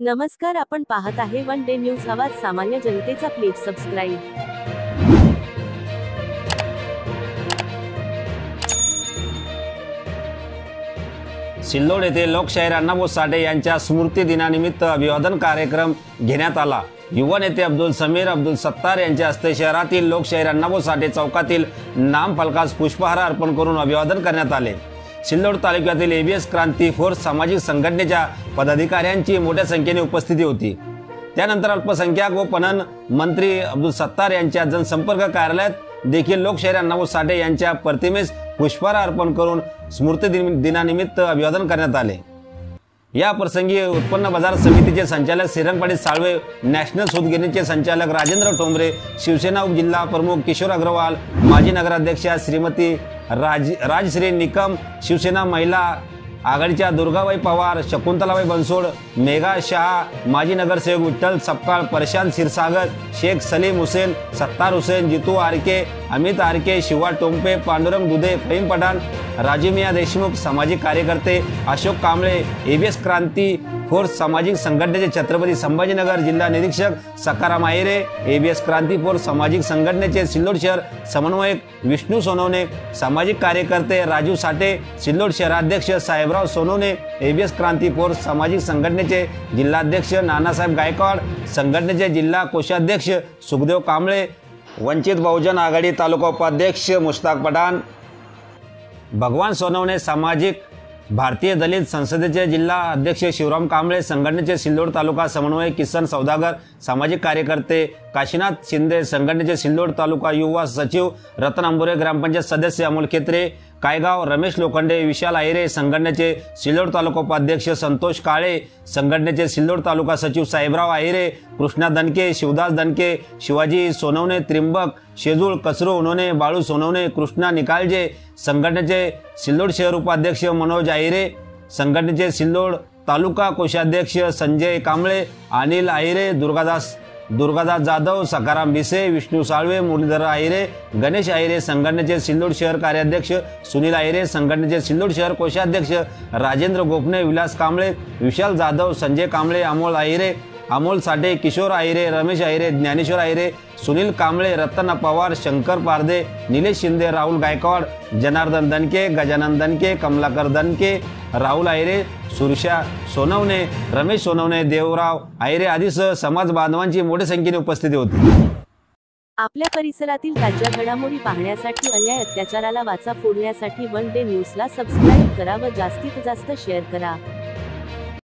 नमस्कार, आपण पाहत आहे वन डे न्यूज आवाज सामान्य जनतेचा. Please subscribe. सिल्लोड येथे लोकशाहीर अण्णाभाऊ साठे यांच्या स्मृती दिनानिमित्त अभिवादन कार्यक्रम घेण्यात आला. युवा नेते अब्दुल समीर अब्दुल सत्तार यांच्या हस्ते शहरातील लोकशाहीर अण्णाभाऊ साठे चौकातील नामफलकास पुष्पहार अर्पण करून अभिवादन करण्यात आले. सिल्लोड तालुक्यातील एबीएस क्रांती फोर्स सामाजिक संघटनेच्या पदाधिकाऱ्यांची मोठ्या संख्येने उपस्थिती होती. त्यानंतर अल्पसंख्याक व पणन मंत्री अब्दुल सत्तार यांच्या जनसंपर्क कार्यालयात देखील लोकशाहीर अण्णाभाऊ साठे यांच्या प्रतिमेस पुष्पहार अर्पण करून स्मृती दिनानिमित्त अभिवादन करण्यात आले. या प्रसंगी उत्पन्न बाजार समितीचे संचालक श्रीरंग साळवे, नॅशनल सूतगिरणीचे संचालक राजेंद्र टोंबरे, शिवसेना उपजिल्हा प्रमुख किशोर अग्रवाल, माजी नगराध्यक्षा श्रीमती राजश्री निकम, शिवसेना महिला आघाडीच्या दुर्गाबाई पवार, शकुंतलाबाई बनसोड, मेघा शहा, माजी नगरसेवक विठ्ठल सपकाळ, प्रशांत क्षीरसागर, शेख सलीम हुसेन, सत्तार हुसेन, जितू आरके, अमित आरके, शिवा टोंपे, पांडुरंग दुधे, फहीम पठाण, राजूमिया देशमुख, सामाजिक कार्यकर्ते अशोक कांबळे, एबीएस क्रांती फोर्स सामाजिक संघटनेचे छत्रपती संभाजीनगर जिल्हा निरीक्षक सकाराम आहिरे, एबीएस क्रांती फोर्स सामाजिक संघटनेचे सिल्लोड शहर समन्वयक विष्णू सोनवणे, सामाजिक कार्यकर्ते राजू साठे, सिल्लोड शहराध्यक्ष साहेबराव सोनवणे, एबीएस क्रांती फोर्स सामाजिक संघटनेचे जिल्हाध्यक्ष नानासाहेब गायकवाड, संघटनेचे जिल्हा कोषाध्यक्ष सुखदेव कांबळे, वंचित बहुजन आघाडी तालुका उपाध्यक्ष मुश्ताक पठाण, भगवान सोनवणे, सामाजिक भारतीय दलित संसदेचे जिल्हा अध्यक्ष शिवराम कांबळे, संघटनेचे सिल्लोड तालुका समन्वयक किसन सौदागर, सामाजिक कार्यकर्ते काशीनाथ शिंदे, संघटनेचे सिल्लोड तालुका युवा सचिव रतन अंबुरे, ग्रामपंचायत सदस्य अमोल खेत्रे, कायगाव रमेश लोखंडे, विशाल आहिरे, संघटनेचे सिल्लोड तालुका उपाध्यक्ष संतोष काळे, संघटनेचे सिल्लोड तालुका सचिव साहेबराव आहिरे, कृष्णा दणके, शिवदास दणके, शिवाजी सोनवणे, त्रिंबक शेजूळ, कसरू उन्होने, बाळू सोनवणे, कृष्णा निकालजे, संघटनेचे सिल्लोड शहर उपाध्यक्ष मनोज आहिरे, संघटनेचे सिल्लोड तालुका कोषाध्यक्ष संजय कांबळे, अनिल आहिरे, दुर्गादास जाधव, सकाराम भिसे, विष्णू साळवे, मुरलीधर आहिरे, गणेश आहिरे, संघटनेचे सिल्लोड शहर कार्याध्यक्ष सुनील आहिरे, संघटनेचे सिल्लोड शहर कोषाध्यक्ष राजेंद्र गोपने, विलास कांबळे, विशाल जाधव, संजय कांबळे, अमोल आहिरे, अमोल साठे, किशोर आहिरे, रमेश आहिरे, ज्ञानेश्वर आहिरे, सुनील कांबळे, रतन पवार, शंकर पारदे, निलेश शिंदे, राहुल गायकवाड, जनार्दन दणके, गजानन दणके, कमलाकर दणके, राहुल आहिरे, सुरशा सोनवणे, रमेश सोनवणे, देवराव आहिरे आदीसह समाज बांधवांची मोठ्या संख्येने उपस्थिती होती. आपल्या परिसरातील ताज्या घडामोडी पाहण्यासाठी, अन्याय अत्याचाराला वाचा फोडण्यासाठी वन डे न्यूजला सबस्क्राईब करा व जास्तीत जास्त शेअर करा.